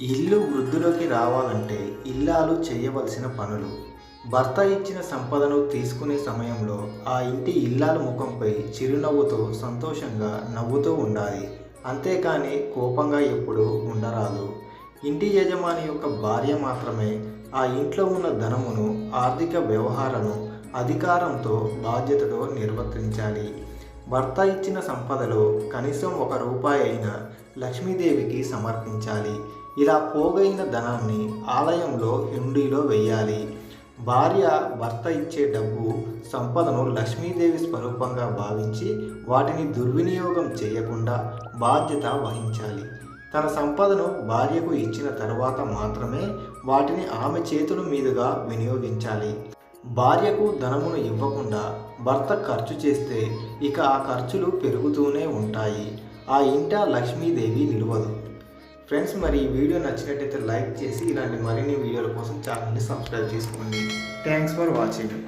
ఇల్లు వృద్ధిలోకి రావాలంటే ఇల్లాలు చేయవలసిన పనులు. భర్త ఇచ్చిన సంపదను తీసుకునే సమయంలో ఆ ఇంటి ఇల్లాల ముఖంపై చిరునవ్వుతో సంతోషంగా నవ్వుతూ ఉండాలి. అంతేకాని కోపంగా ఎప్పుడూ ఉండరాదు. ఇంటి యజమాని యొక్క భార్య మాత్రమే ఆ ఇంట్లో ఉన్న ధనమును, ఆర్థిక వ్యవహారాలను అధికారంతో, బాధ్యతతో నిర్వర్తించాలి. భర్త ఇచ్చిన సంపదలో కనీసం రూపాయి అయినా లక్ష్మీదేవికి సమర్పించాలి. ఇలా పోగైన ధనాన్ని ఆలయంలో హుండీలో వెయ్యాలి. భార్య భర్త ఇచ్చే డబ్బు, సంపదను లక్ష్మీదేవి స్వరూపంగా భావించి వాటిని దుర్వినియోగం చేయకుండా బాధ్యత వహించాలి. తన సంపదను భార్యకు ఇచ్చిన తర్వాత మాత్రమే వాటిని ఆమె చేతుల మీదుగా వినియోగించాలి. భార్యకు ధనమును ఇవ్వకుండా భర్త ఖర్చు చేస్తే ఇక ఆ ఖర్చులు పెరుగుతూనే ఉంటాయి. ఆ ఇంట లక్ష్మీదేవి నిలవదు. ఫ్రెండ్స్, మరి ఈ వీడియో నచ్చినట్టయితే లైక్ చేసి ఇలాంటి మరిన్ని వీడియోల కోసం ఛానల్ని సబ్స్క్రైబ్ చేసుకోండి. Thanks for watching.